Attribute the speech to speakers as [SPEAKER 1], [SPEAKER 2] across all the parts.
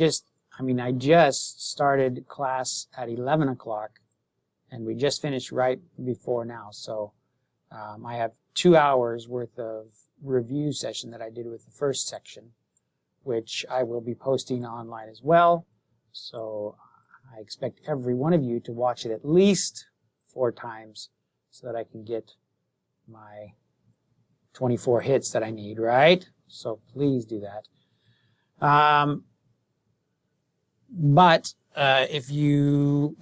[SPEAKER 1] I just started class at 11 o'clock, and we just finished right before now. So I have 2 hours worth of review session that I did with the first section, which I will be posting online as well. So I expect every one of you to watch it at least 4 times so that I can get my 24 hits that I need, right? So please do that. But if you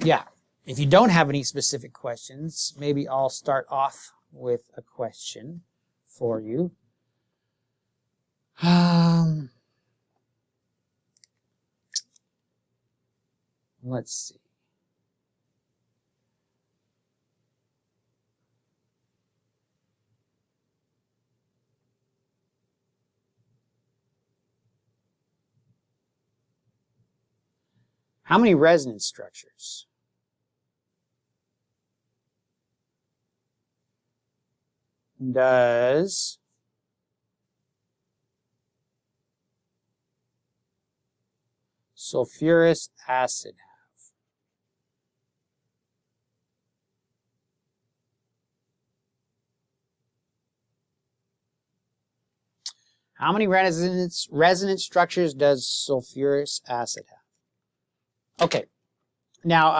[SPEAKER 1] don't have any specific questions, maybe I'll start off with a question for you. Let's see. How many resonance structures does sulfurous acid have? How many resonance structures does sulfurous acid have? Okay, now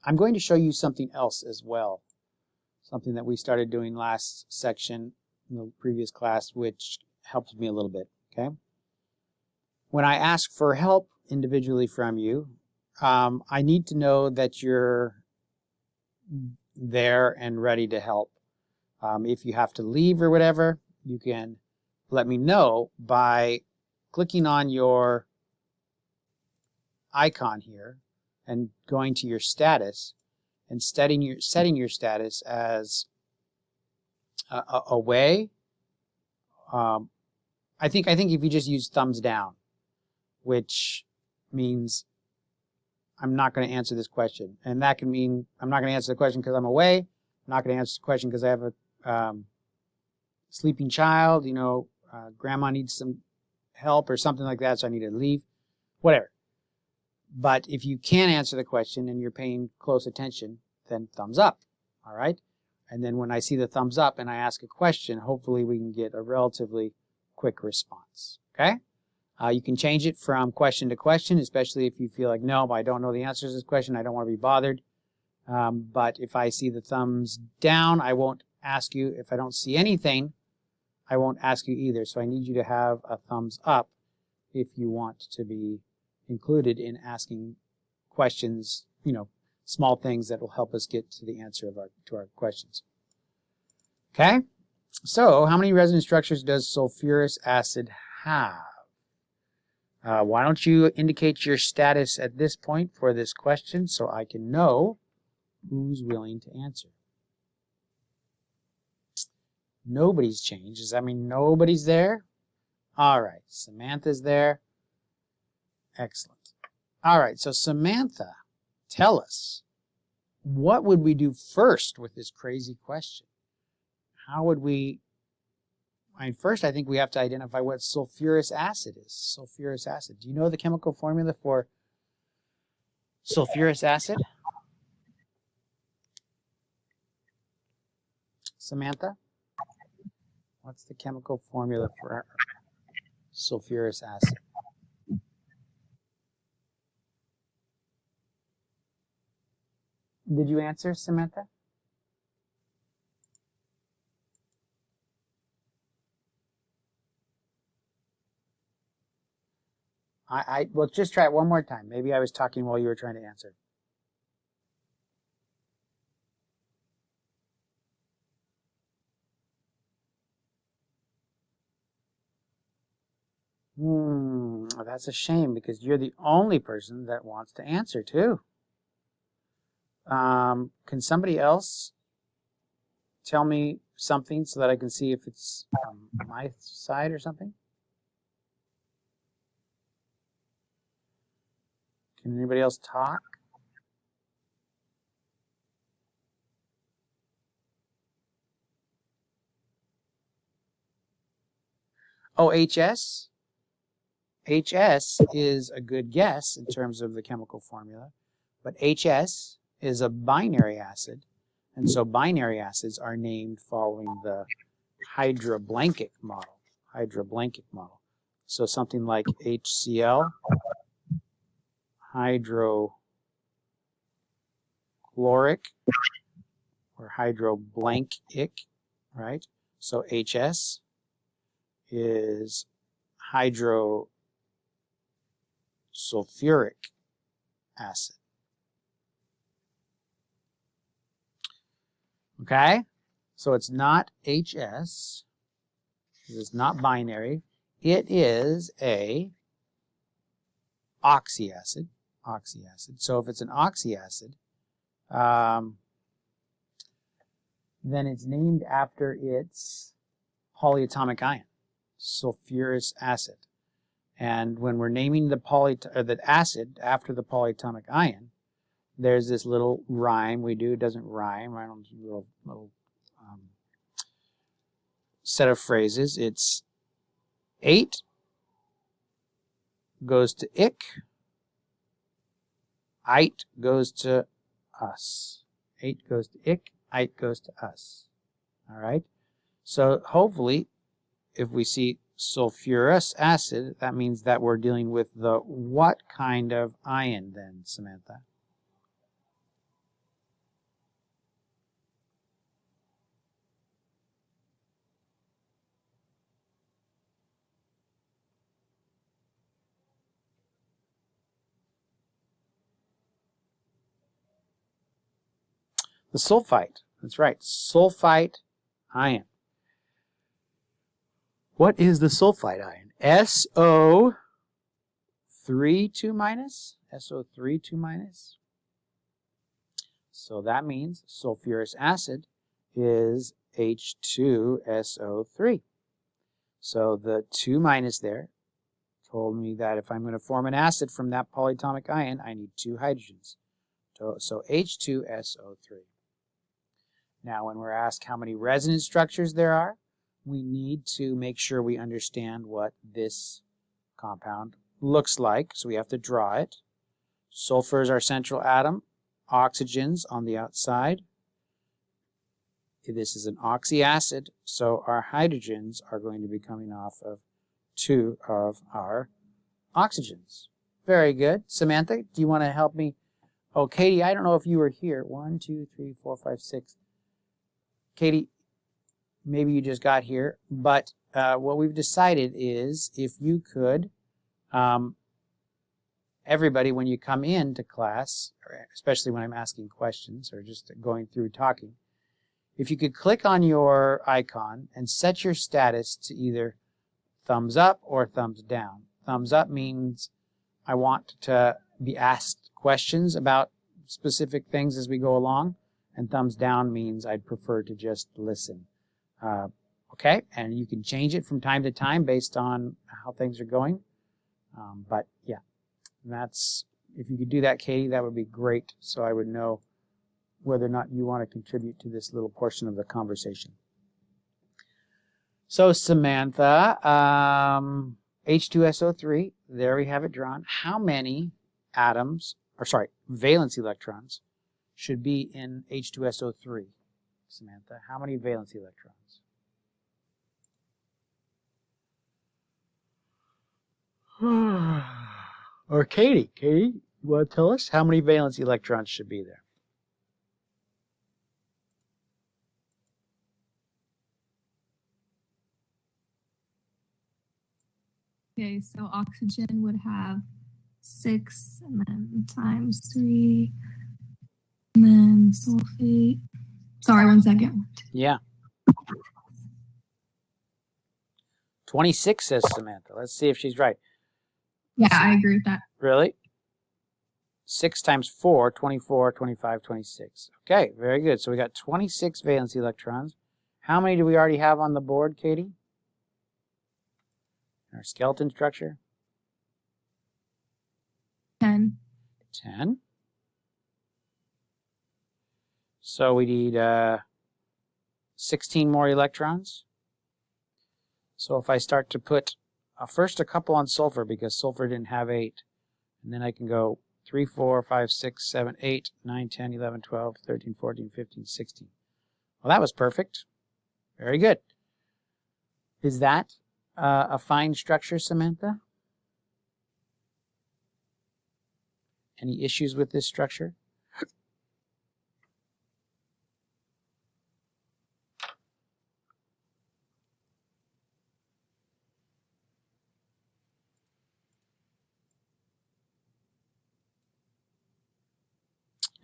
[SPEAKER 1] I'm going to show you something else as well. Something that we started doing last section in the previous class, which helps me a little bit, okay? When I ask for help individually from you, I need to know that you're there and ready to help. If you have to leave or whatever, you can let me know by clicking on your icon here and going to your status and setting your status as away. I think if you just use thumbs down, which means I'm not going to answer this question, and that can mean I'm not going to answer the question because I'm away. I'm not going to answer the question because I have a sleeping child. Grandma needs some help or something like that, so I need to leave. Whatever. But if you can answer the question and you're paying close attention, then thumbs up, all right? And then when I see the thumbs up and I ask a question, hopefully we can get a relatively quick response, okay? You can change it from question to question, especially if you feel like, no, I don't know the answer to this question, I don't want to be bothered. But if I see the thumbs down, I won't ask you. If I don't see anything, I won't ask you either. So I need you to have a thumbs up if you want to be included in asking questions, small things that will help us get to the answer to our questions. Okay, so how many resonance structures does sulfurous acid have? Why don't you indicate your status at this point for this question so I can know who's willing to answer? Nobody's changed. Does that mean nobody's there? All right, Samantha's there. Excellent. All right, so Samantha, tell us, what would we do first with this crazy question? How would we, first I think we have to identify what sulfurous acid is. Sulfurous acid. Do you know the chemical formula for sulfurous acid? Samantha? What's the chemical formula for sulfurous acid? Did you answer, Samantha? Well, just try it one more time. Maybe I was talking while you were trying to answer. That's a shame because you're the only person that wants to answer too. Can somebody else tell me something so that I can see if it's my side or something? Can anybody else talk? Oh, HS? HS is a good guess in terms of the chemical formula, but HS is a binary acid, and so binary acids are named following the hydroblankic model. So something like HCl, hydrochloric, or hydroblankic, right? So HS is hydrosulfuric acid. Okay? So it's not HS. It is not binary. It is a oxyacid. So if it's an oxyacid, then it's named after its polyatomic ion, sulfurous acid. And when we're naming the acid after the polyatomic ion, there's this little rhyme we do. It doesn't rhyme. I don't do little set of phrases. It's 8 goes to ich, ite goes to us. 8 goes to ich, ite goes to us. All right? So hopefully, if we see sulfurous acid, that means that we're dealing with the what kind of ion then, Samantha? The sulfite. That's right, sulfite ion. What is the sulfite ion? SO3 2 minus. SO3 2 minus. So that means sulfurous acid is H2SO3. So the 2 minus there told me that if I'm going to form an acid from that polyatomic ion, I need 2 hydrogens. So H2SO3. Now, when we're asked how many resonance structures there are, we need to make sure we understand what this compound looks like. So we have to draw it. Sulfur is our central atom. Oxygens on the outside. This is an oxyacid, so our hydrogens are going to be coming off of 2 of our oxygens. Very good. Samantha, do you want to help me? Oh, Katie, I don't know if you were here. 1, 2, 3, 4, 5, 6. Katie, maybe you just got here, but what we've decided is if you could, everybody, when you come into class, especially when I'm asking questions or just going through talking, if you could click on your icon and set your status to either thumbs up or thumbs down. Thumbs up means I want to be asked questions about specific things as we go along, and thumbs down means I'd prefer to just listen. Okay, and you can change it from time to time based on how things are going. But yeah, that's, if you could do that, Katie, that would be great, so I would know whether or not you want to contribute to this little portion of the conversation. So Samantha, H2SO3, there we have it drawn. How many atoms, or sorry, valence electrons should be in H2SO3? Samantha, how many valence electrons? Or Katie, you want to tell us how many valence electrons should be there?
[SPEAKER 2] Okay, so oxygen would have 6, and then times 3, and then sulfate. Sorry, 1 second.
[SPEAKER 1] Yeah. 26 says Samantha. Let's see if she's right.
[SPEAKER 2] Yeah, I agree with that.
[SPEAKER 1] Really? 6 times 4, 24, 25, 26. Okay, very good. So we got 26 valence electrons. How many do we already have on the board, Katie? Our skeleton structure?
[SPEAKER 2] 10.
[SPEAKER 1] 10. So we need 16 more electrons. So if I start to put first a couple on sulfur because sulfur didn't have 8. And then I can go 3, 4, 5, 6, 7, 8, 9, 10, 11, 12, 13, 14, 15, 16. Well, that was perfect. Very good. Is that a fine structure, Samantha? Any issues with this structure?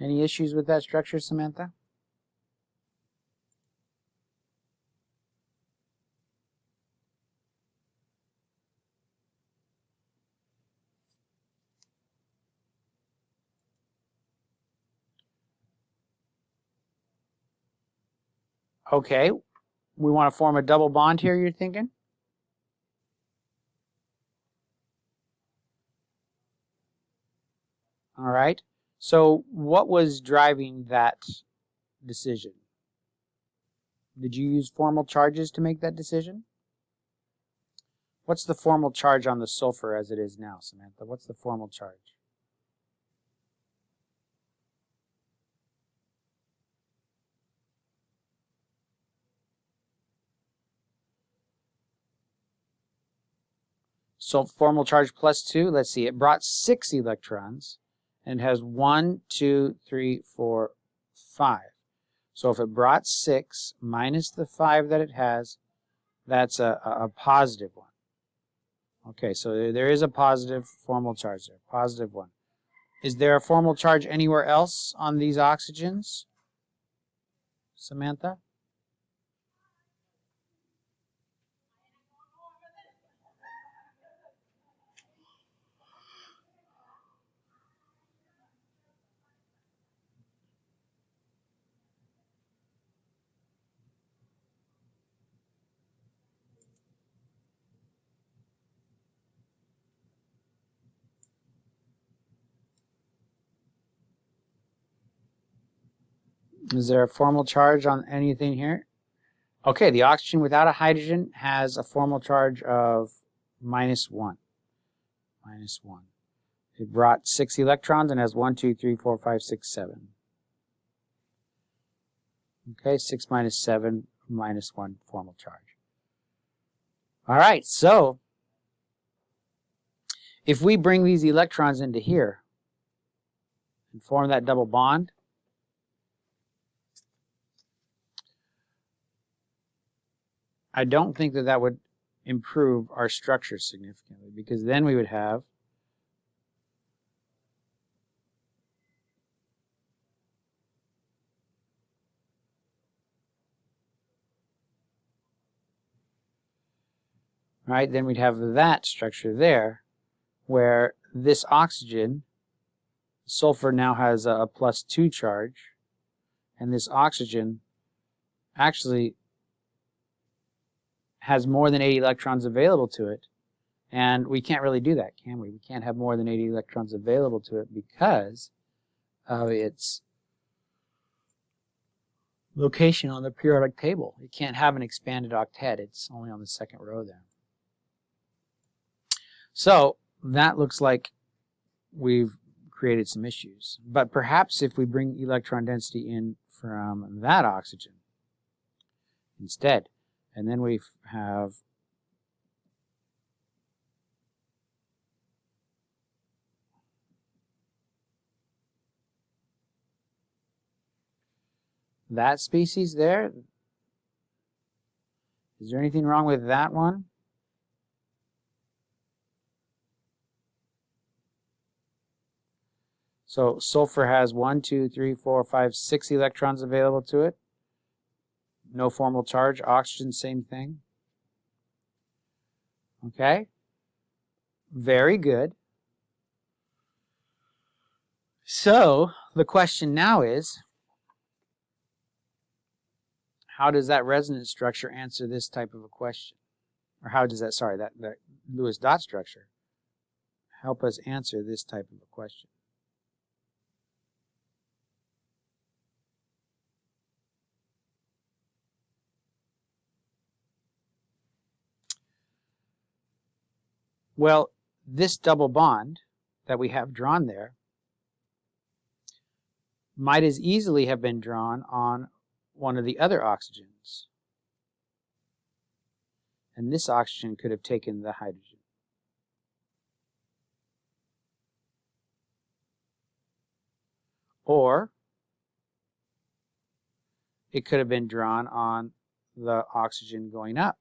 [SPEAKER 1] Any issues with that structure, Samantha? Okay, we want to form a double bond here, you're thinking? All right. So what was driving that decision? Did you use formal charges to make that decision? What's the formal charge on the sulfur as it is now, Samantha? What's the formal charge? So formal charge plus 2, let's see, it brought 6 electrons and it has 1, 2, 3, 4, 5. So if it brought 6 minus the 5 that it has, that's a positive one. Okay, so there is a positive formal charge there, positive 1. Is there a formal charge anywhere else on these oxygens, Samantha? Is there a formal charge on anything here? Okay, the oxygen without a hydrogen has a formal charge of -1. -1. It brought 6 electrons and has 1, 2, 3, 4, 5, 6, 7. Okay, 6 minus 7, -1 formal charge. All right, so if we bring these electrons into here and form that double bond, I don't think that that would improve our structure significantly, because then we would have right, then we'd have that structure there, where this oxygen, sulfur now has a +2 charge, and this oxygen actually has more than 80 electrons available to it. And we can't really do that, can we? We can't have more than 80 electrons available to it because of its location on the periodic table. It can't have an expanded octet. It's only on the second row there. So that looks like we've created some issues. But perhaps if we bring electron density in from that oxygen instead, and then we have that species there, is there anything wrong with that one? So sulfur has 1, 2, 3, 4, 5, 6 electrons available to it. No formal charge. Oxygen, same thing. Okay. Very good. So the question now is, how does that resonance structure answer this type of a question? Or how does that, sorry, that Lewis dot structure help us answer this type of a question? Well, this double bond that we have drawn there might as easily have been drawn on one of the other oxygens. And this oxygen could have taken the hydrogen. Or it could have been drawn on the oxygen going up.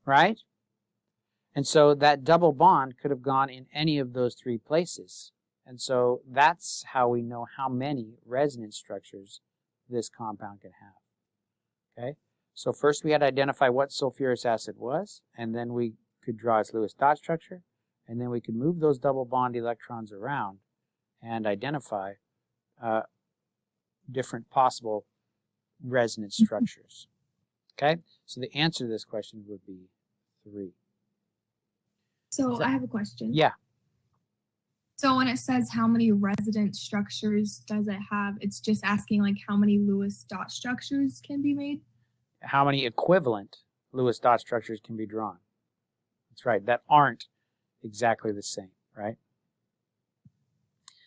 [SPEAKER 1] Right? And so that double bond could have gone in any of those three places. And so that's how we know how many resonance structures this compound can have. Okay? So first we had to identify what sulfurous acid was, and then we could draw its Lewis dot structure, and then we could move those double bond electrons around and identify different possible resonance structures. Okay? So the answer to this question would be 3.
[SPEAKER 2] So I have a question.
[SPEAKER 1] Yeah.
[SPEAKER 2] So when it says how many resonance structures does it have, it's just asking like how many Lewis dot structures can be made?
[SPEAKER 1] How many equivalent Lewis dot structures can be drawn? That's right, that aren't exactly the same, right?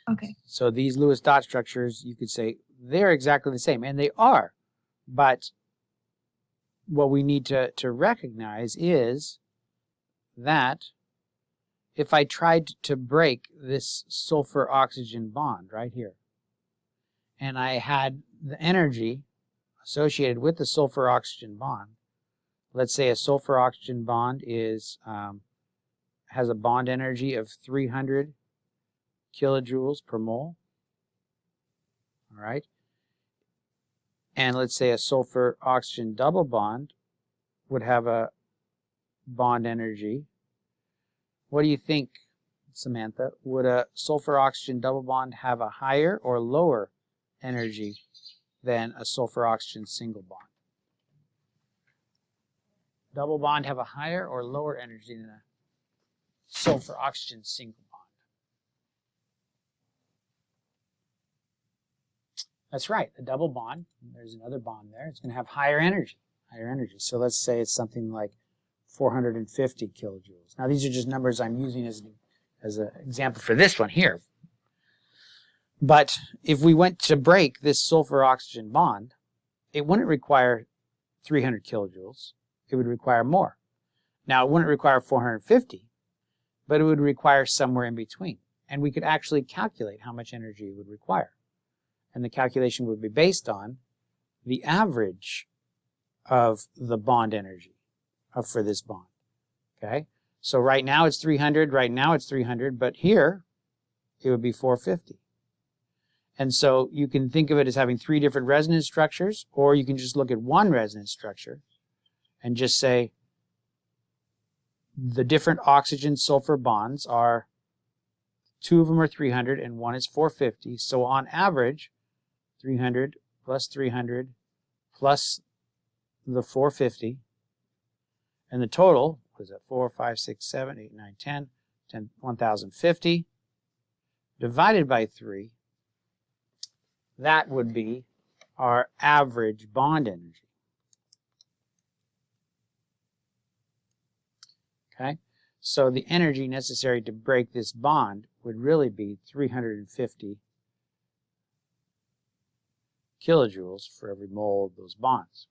[SPEAKER 2] Okay.
[SPEAKER 1] So these Lewis dot structures, you could say they're exactly the same, and they are. But what we need to recognize is that if I tried to break this sulfur-oxygen bond right here, and I had the energy associated with the sulfur-oxygen bond, let's say a sulfur-oxygen bond is has a bond energy of 300 kilojoules per mole, all right? And let's say a sulfur-oxygen double bond would have a bond energy. What do you think, Samantha? Would a sulfur-oxygen double bond have a higher or lower energy than a sulfur-oxygen single bond? Double bond have a higher or lower energy than a sulfur-oxygen single bond? That's right, the double bond, there's another bond there, it's going to have higher energy. So let's say it's something like 450 kilojoules. Now these are just numbers I'm using as an example for this one here. But if we went to break this sulfur-oxygen bond, it wouldn't require 300 kilojoules. It would require more. Now it wouldn't require 450, but it would require somewhere in between. And we could actually calculate how much energy it would require. And the calculation would be based on the average of the bond energy for this bond. Okay? So right now it's 300, but here it would be 450. And so you can think of it as having 3 different resonance structures, or you can just look at one resonance structure and just say the different oxygen-sulfur bonds are, 2 of them are 300 and 1 is 450. So on average, 300 plus 300 plus the 450, and the total was at 4, 5, 6, 7, 8, 9, 10, 1050 divided by 3. That would be our average bond energy. Okay? So the energy necessary to break this bond would really be 350 kilojoules for every mole of those bonds.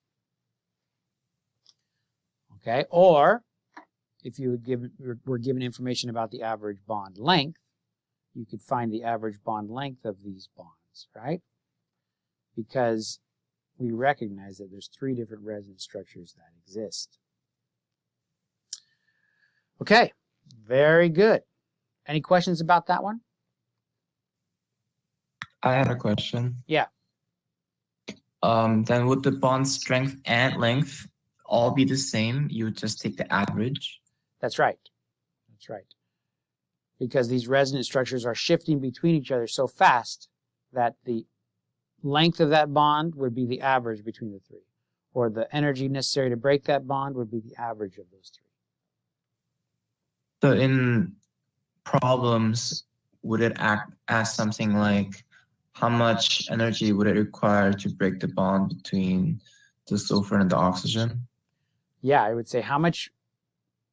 [SPEAKER 1] Okay? Or if you were given information about the average bond length, you could find the average bond length of these bonds, right? Because we recognize that there's 3 different resonance structures that exist. Okay, very good. Any questions about that one?
[SPEAKER 3] I had a question.
[SPEAKER 1] Yeah.
[SPEAKER 3] Then would the bond strength and length all be the same? You would just take the average?
[SPEAKER 1] That's right. That's right. Because these resonance structures are shifting between each other so fast that the length of that bond would be the average between the 3. Or the energy necessary to break that bond would be the average of those 3.
[SPEAKER 3] So in problems, would it ask something like, how much energy would it require to break the bond between the sulfur and the oxygen?
[SPEAKER 1] Yeah, I would say how much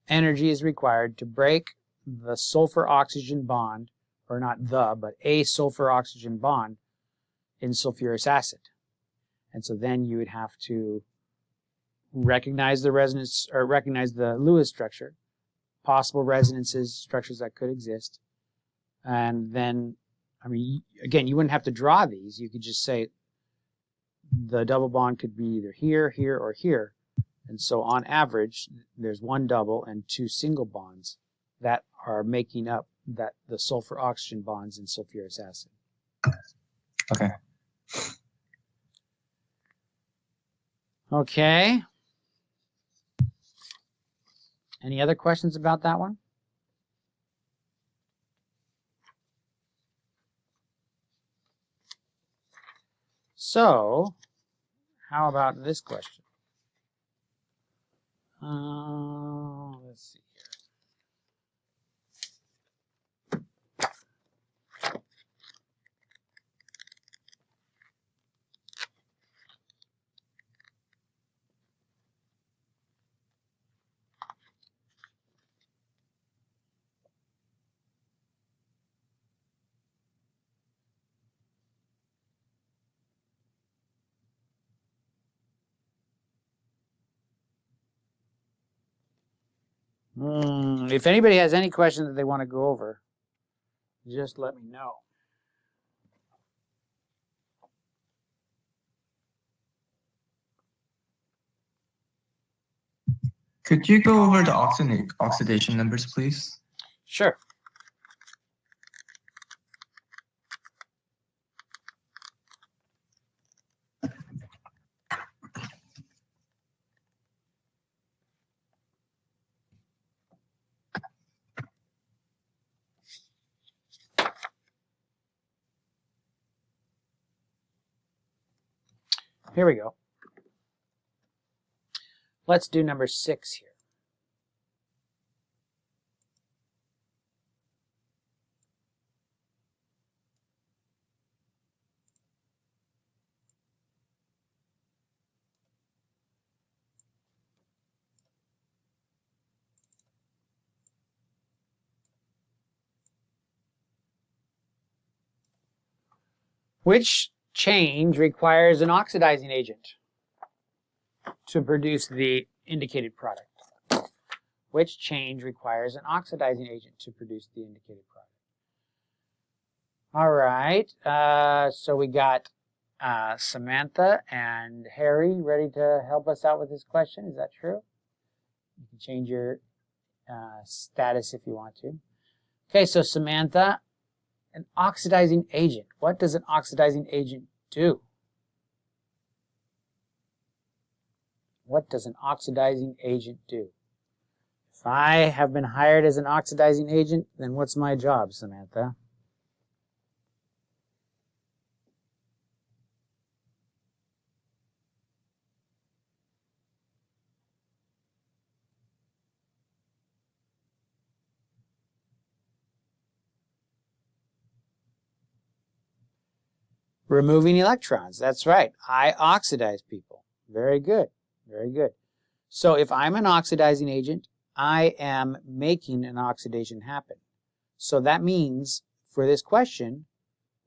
[SPEAKER 1] energy is required to break the sulfur-oxygen bond, or not the, but a sulfur-oxygen bond in sulfurous acid. And so then you would have to recognize the resonance, or recognize the Lewis structure, possible resonances, structures that could exist. And then, I mean, again, you wouldn't have to draw these. You could just say the double bond could be either here, here, or here. And so on average, there's one double and two single bonds that are making up the sulfur-oxygen bonds in sulfurous acid.
[SPEAKER 3] Okay.
[SPEAKER 1] Okay. Any other questions about that one? So, how about this question? Let's see here. If anybody has any questions that they want to go over, just let me know.
[SPEAKER 3] Could you go over the oxidation numbers, please?
[SPEAKER 1] Sure. Here we go. Let's do number 6 here. Which change requires an oxidizing agent to produce the indicated product? Which change requires an oxidizing agent to produce the indicated product? All right, so we got Samantha and Harry ready to help us out with this question. Is that true? You can change your status if you want to. Okay, so Samantha, an oxidizing agent. What does an oxidizing agent do? What does an oxidizing agent do? If I have been hired as an oxidizing agent, then what's my job, Samantha? Removing electrons. That's right. I oxidize people. Very good. Very good. So if I'm an oxidizing agent, I am making an oxidation happen. So that means for this question,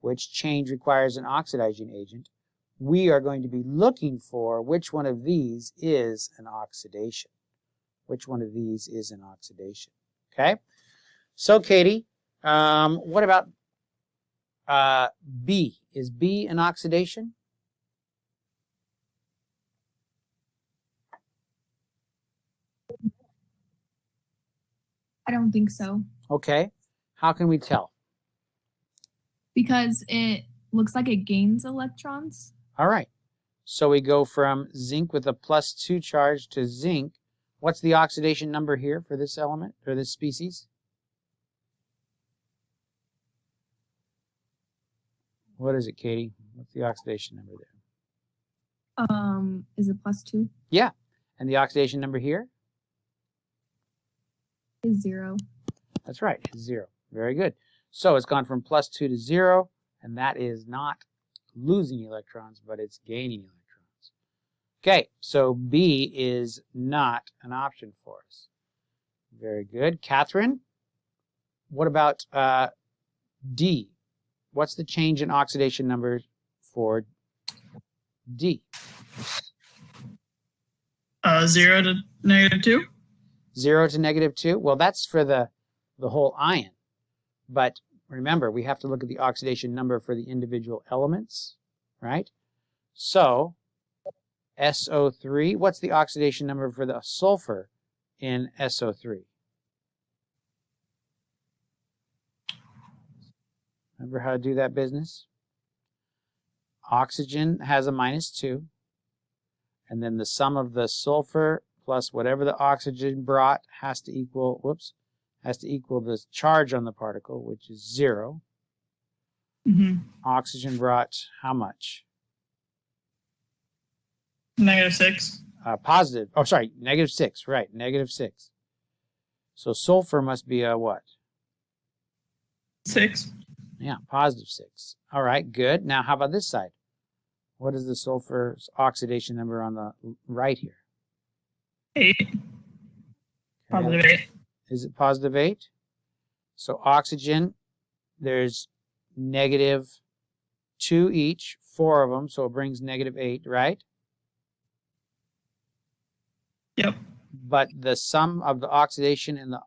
[SPEAKER 1] which change requires an oxidizing agent, we are going to be looking for which one of these is an oxidation. Which one of these is an oxidation? Okay. So Katie, what about B? Is B an oxidation?
[SPEAKER 2] I don't think so.
[SPEAKER 1] Okay. How can we tell?
[SPEAKER 2] Because it looks like it gains electrons.
[SPEAKER 1] All right. So we go from zinc with a +2 charge to zinc. What's the oxidation number here for this element, or this species? What is it, Katie? What's the oxidation number there?
[SPEAKER 2] Is it +2?
[SPEAKER 1] Yeah. And the oxidation number here?
[SPEAKER 2] Is 0.
[SPEAKER 1] That's right, it's 0. Very good. So it's gone from +2 to 0, and that is not losing electrons, but it's gaining electrons. Okay, so B is not an option for us. Very good. Catherine, what about D? What's the change in oxidation number for D?
[SPEAKER 4] 0 to -2.
[SPEAKER 1] 0 to -2? Well, that's for the whole ion. But remember, we have to look at the oxidation number for the individual elements, right? So SO3, what's the oxidation number for the sulfur in SO3? Remember how to do that business? Oxygen has a -2, and then the sum of the sulfur plus whatever the oxygen brought has to equal, the charge on the particle, which is 0. Oxygen brought how much?
[SPEAKER 4] -6.
[SPEAKER 1] Positive. Oh, sorry, -6. Right, -6. So sulfur must be a what?
[SPEAKER 4] 6.
[SPEAKER 1] Yeah, +6. All right, good. Now, how about this side? What is the sulfur's oxidation number on the right here?
[SPEAKER 4] 8. Positive 8.
[SPEAKER 1] Is it +8? So oxygen, there's -2 each, 4 of them, so it brings -8, right?
[SPEAKER 4] Yep.
[SPEAKER 1] But the sum of the oxidation and the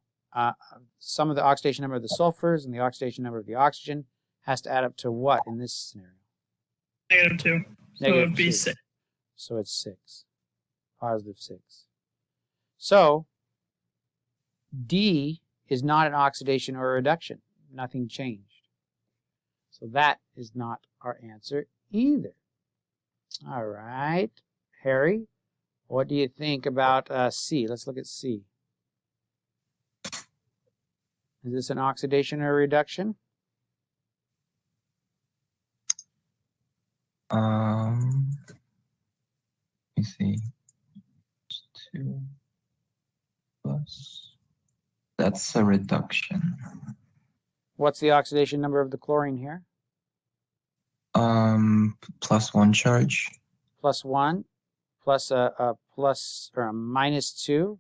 [SPEAKER 1] sum of the oxidation number of the sulfurs and the oxidation number of the oxygen has to add up to what in this scenario?
[SPEAKER 4] -2. So it would be
[SPEAKER 1] 2.
[SPEAKER 4] 6.
[SPEAKER 1] So it's 6. +6. So D is not an oxidation or a reduction. Nothing changed. So that is not our answer either. All right. Harry, what do you think about C? Let's look at C. Is this an oxidation or a reduction?
[SPEAKER 3] Let me see. 2 plus. That's a reduction.
[SPEAKER 1] What's the oxidation number of the chlorine here?
[SPEAKER 3] +1 charge.
[SPEAKER 1] +1 plus a plus or a -2.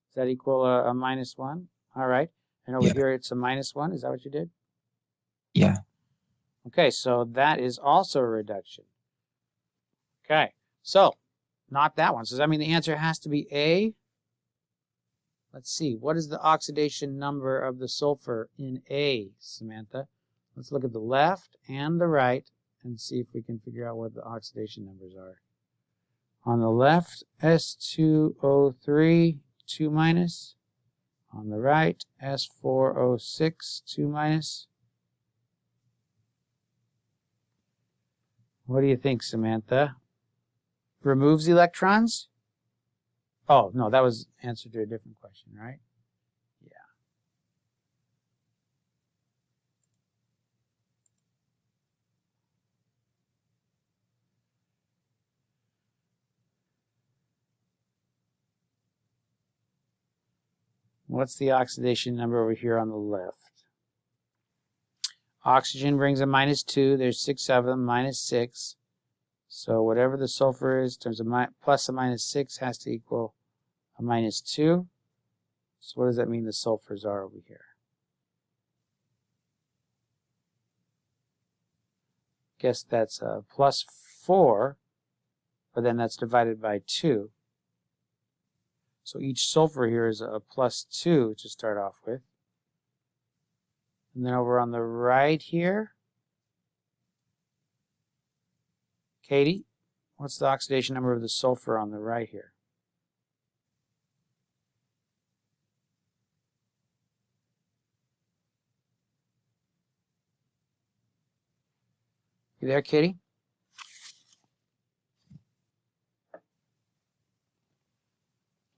[SPEAKER 1] Does that equal a -1? All right. And over here it's a -1. Is that what you did?
[SPEAKER 3] Yeah.
[SPEAKER 1] Okay, so that is also a reduction. Okay, so not that one. So does that mean the answer has to be A? Let's see. What is the oxidation number of the sulfur in A, Samantha? Let's look at the left and the right and see if we can figure out what the oxidation numbers are. On the left, S2O3, 2-. On the right, S4O6, 2-. What do you think, Samantha? Removes electrons? Oh, no, that was answer to a different question, right? Yeah. What's the oxidation number over here on the left? Oxygen brings a -2. There's 6 of them, -6. So whatever the sulfur is, in terms of plus a -6 has to equal a -2. So what does that mean the sulfurs are over here? Guess that's a +4, but then that's divided by 2. So each sulfur here is a +2 to start off with. And then over on the right here, Katie, what's the oxidation number of the sulfur on the right here? You there, Katie?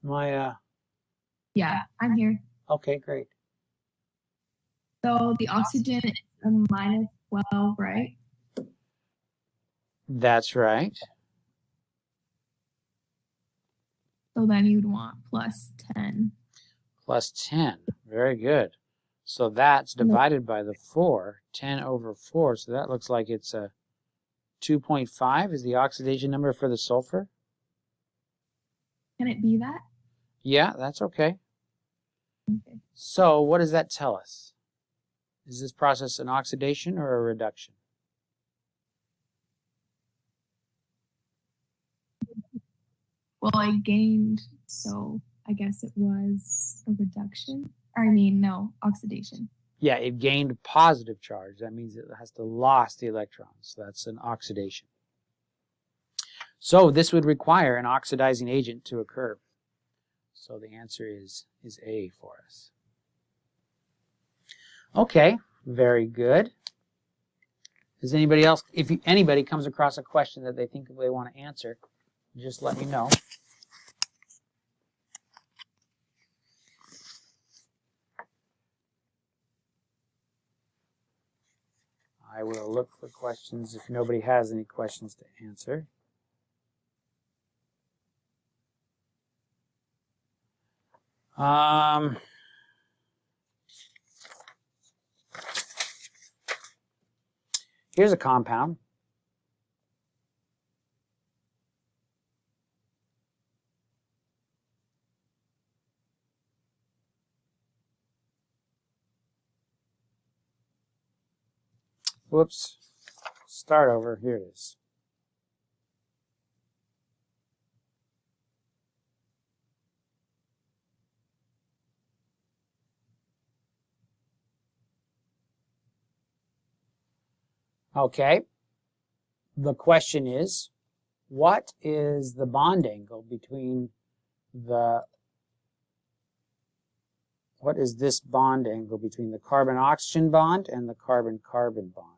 [SPEAKER 2] Yeah, I'm here.
[SPEAKER 1] Okay, great.
[SPEAKER 2] So the oxygen is a -12, right?
[SPEAKER 1] That's right.
[SPEAKER 2] So then you'd want +10.
[SPEAKER 1] +10. Very good. So that's divided by the 4, 10 over 4. So that looks like it's a 2.5 is the oxidation number for the sulfur.
[SPEAKER 2] Can it be that?
[SPEAKER 1] Yeah, that's okay.
[SPEAKER 2] Okay.
[SPEAKER 1] So what does that tell us? Is this process an oxidation or a reduction?
[SPEAKER 2] Well, I gained, so I guess it was a reduction. Or I mean, no, oxidation.
[SPEAKER 1] Yeah, it gained positive charge. That means it has to lost the electrons. So that's an oxidation. So this would require an oxidizing agent to occur. So the answer is A for us. Okay, very good. Does anybody else, if anybody comes across a question that they think they want to answer, just let me know. I will look for questions if nobody has any questions to answer. Here's a compound. Whoops. Start over. Here it is. Okay. The question is, what is the bond angle between what is this bond angle between the carbon-oxygen bond and the carbon-carbon bond?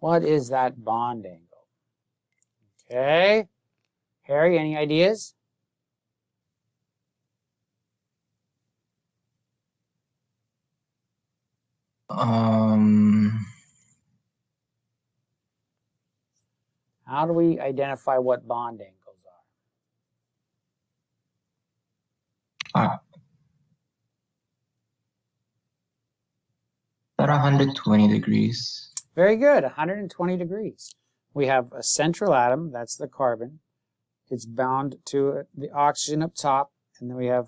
[SPEAKER 1] What is that bond angle? Okay. Harry, any ideas? How do we identify what bond angles are?
[SPEAKER 3] About 120 degrees.
[SPEAKER 1] Very good, 120 degrees. We have a central atom, that's the carbon. It's bound to the oxygen up top, and then we have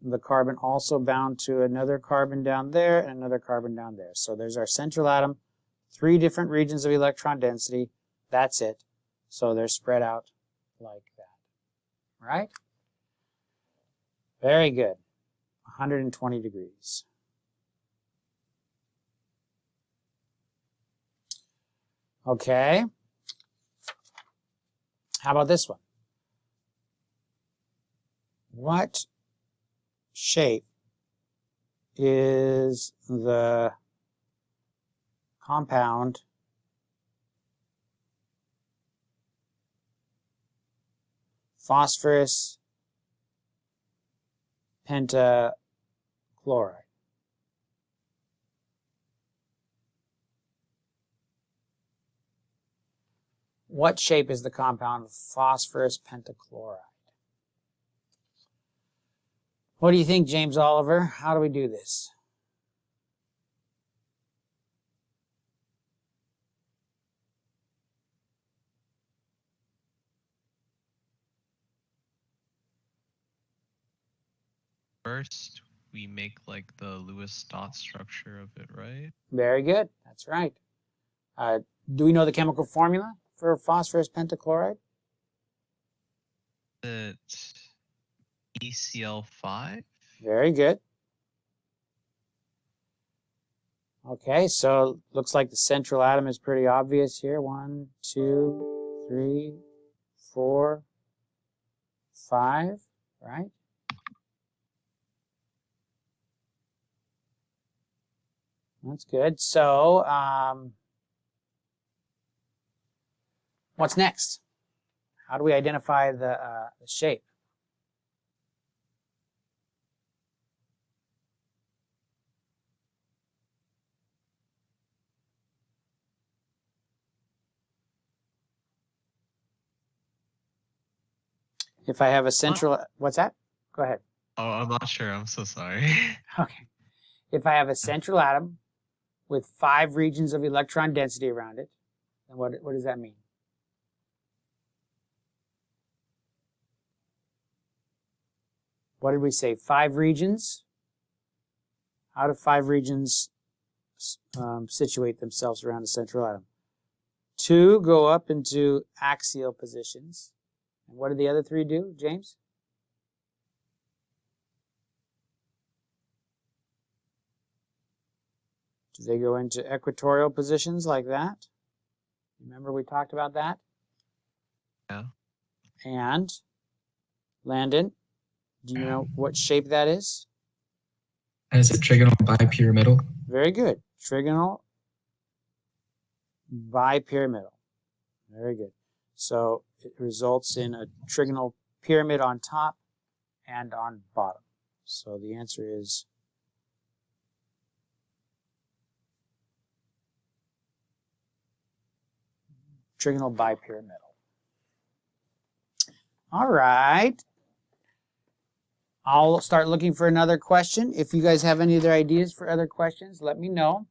[SPEAKER 1] the carbon also bound to another carbon down there and another carbon down there. So there's our central atom, 3 different regions of electron density. That's it. So they're spread out like that. Right? Very good. 120 degrees. Okay. How about this one? What shape is the compound phosphorus pentachloride? What shape is the compound phosphorus pentachloride? What do you think, James Oliver? How do we do this?
[SPEAKER 5] First, we make like the Lewis dot structure of it, right?
[SPEAKER 1] Very good. That's right. Do we know the chemical formula for phosphorus pentachloride?
[SPEAKER 5] It's ECl5.
[SPEAKER 1] Very good. Okay, so looks like the central atom is pretty obvious here. 1, 2, 3, 4, 5, right? That's good. So, what's next? How do we identify the shape? If I have a central, what's that? Go ahead.
[SPEAKER 5] Oh, I'm not sure. I'm so sorry.
[SPEAKER 1] Okay. If I have a central atom with 5 regions of electron density around it, then what does that mean? What did we say? 5 regions? How do 5 regions situate themselves around a central atom? 2 go up into axial positions. And what do the other 3 do, James? Do they go into equatorial positions like that? Remember we talked about that?
[SPEAKER 5] Yeah.
[SPEAKER 1] And Landon, do you know what shape that is?
[SPEAKER 6] And it's a trigonal bipyramidal.
[SPEAKER 1] Very good. Trigonal bipyramidal. Very good. So it results in a trigonal pyramid on top and on bottom. So the answer is trigonal bipyramidal. All right. I'll start looking for another question. If you guys have any other ideas for other questions, let me know.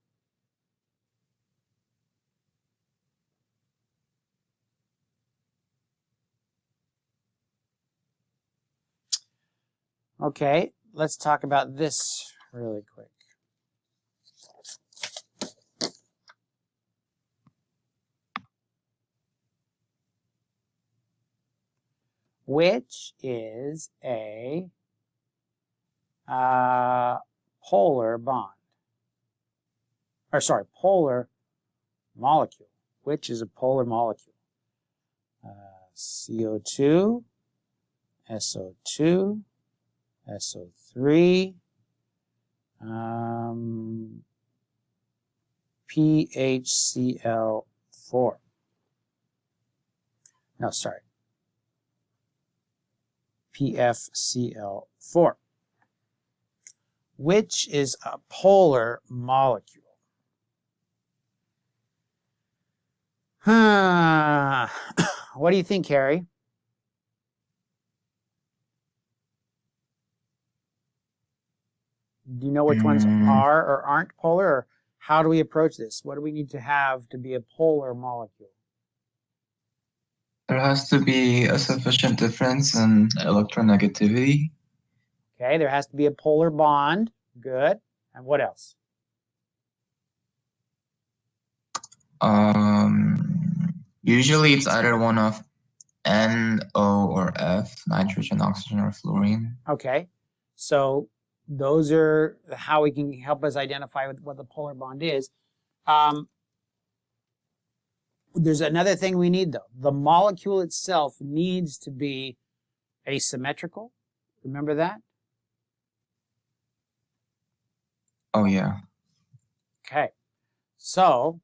[SPEAKER 1] Okay, let's talk about this really quick. Which is a polar bond? Or sorry, polar molecule. Which is a polar molecule? CO2, SO2, SO3, PHCl4. No, sorry. PFCl4. Which is a polar molecule? What do you think, Harry? Do you know which ones are or aren't polar? Or how do we approach this? What do we need to have to be a polar molecule?
[SPEAKER 3] There has to be a sufficient difference in electronegativity.
[SPEAKER 1] Okay, there has to be a polar bond. Good. And what else?
[SPEAKER 3] Usually it's either one of N, O, or F, nitrogen, oxygen, or fluorine.
[SPEAKER 1] Okay, so those are how we can help us identify what the polar bond is. There's another thing we need, though. The molecule itself needs to be asymmetrical. Remember that?
[SPEAKER 3] Oh, yeah.
[SPEAKER 1] Okay, so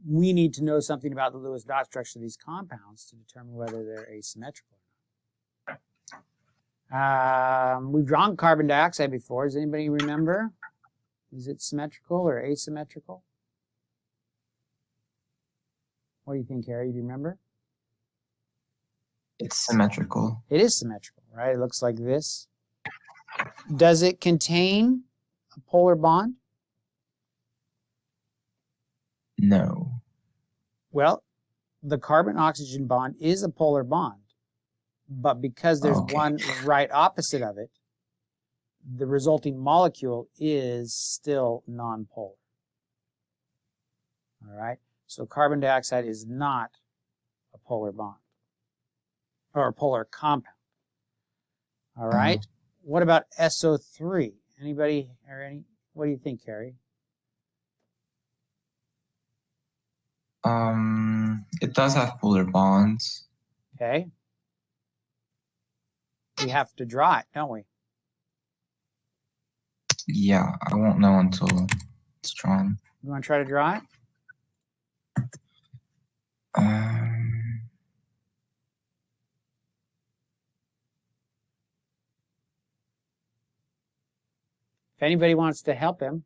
[SPEAKER 1] we need to know something about the Lewis dot structure of these compounds to determine whether they're asymmetrical or not. We've drawn carbon dioxide before. Does anybody remember? Is it symmetrical or asymmetrical? What do you think, Harry? Do you remember?
[SPEAKER 3] It's symmetrical.
[SPEAKER 1] It is symmetrical, right? It looks like this. Does it contain a polar bond?
[SPEAKER 3] No.
[SPEAKER 1] Well, the carbon-oxygen bond is a polar bond, but because there's one right opposite of it, the resulting molecule is still nonpolar. All right? So carbon dioxide is not a polar bond or a polar compound. All right? What about SO3? Anybody or any? What do you think, Harry?
[SPEAKER 3] It does have polar bonds.
[SPEAKER 1] Okay. We have to draw it, don't we?
[SPEAKER 3] Yeah, I won't know until it's drawn.
[SPEAKER 1] You want to try to draw it? If anybody wants to help him.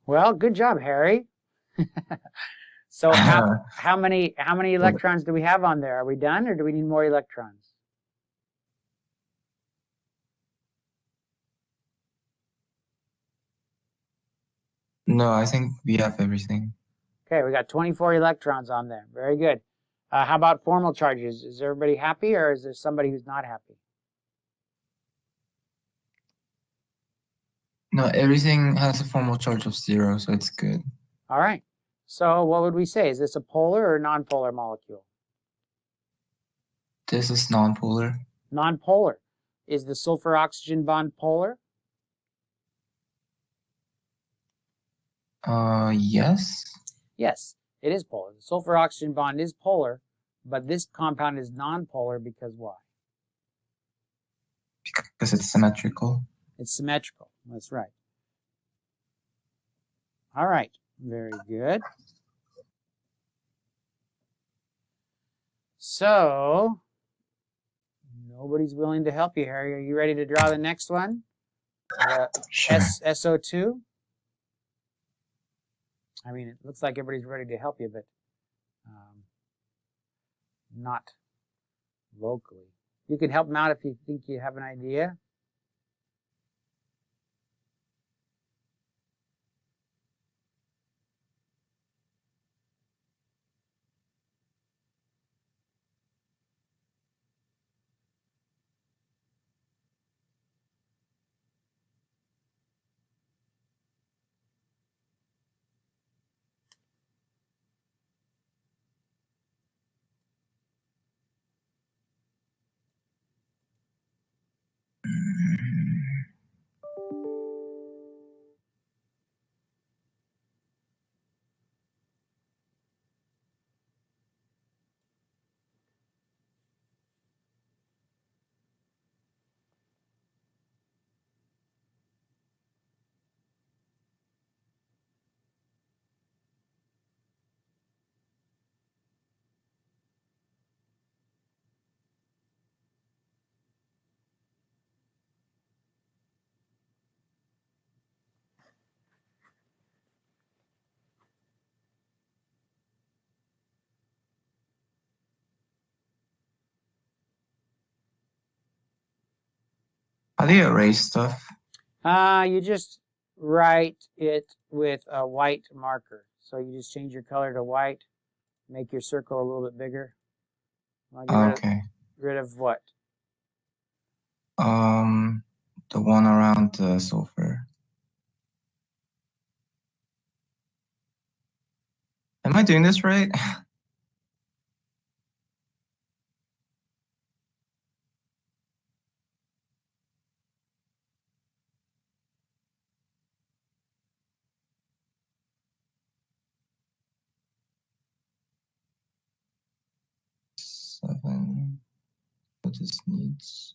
[SPEAKER 1] Well, good job, Harry. So how many electrons do we have on there? Are we done, or do we need more electrons?
[SPEAKER 3] No, I think we have everything.
[SPEAKER 1] Okay, we got 24 electrons on there. Very good. How about formal charges? Is everybody happy, or is there somebody who's not happy?
[SPEAKER 3] No, everything has a formal charge of 0, so it's good.
[SPEAKER 1] All right. So what would we say? Is this a polar or non-polar molecule?
[SPEAKER 3] This is non-polar.
[SPEAKER 1] Non-polar. Is the sulfur-oxygen bond polar?
[SPEAKER 3] Yes.
[SPEAKER 1] Yes, it is polar. The sulfur-oxygen bond is polar, but this compound is non-polar because why?
[SPEAKER 3] Because it's symmetrical.
[SPEAKER 1] It's symmetrical. That's right. All right. Very good. So, nobody's willing to help you, Harry. Are you ready to draw the next one?
[SPEAKER 3] Sure.
[SPEAKER 1] SO2? I mean, it looks like everybody's ready to help you, but not locally. You can help them out if you think you have an idea.
[SPEAKER 3] How do you erase stuff?
[SPEAKER 1] You just write it with a white marker. So you just change your color to white, make your circle a little bit bigger.
[SPEAKER 3] Okay.
[SPEAKER 1] Rid of what?
[SPEAKER 3] The one around the sulfur. Am I doing this right? Seven. What this needs.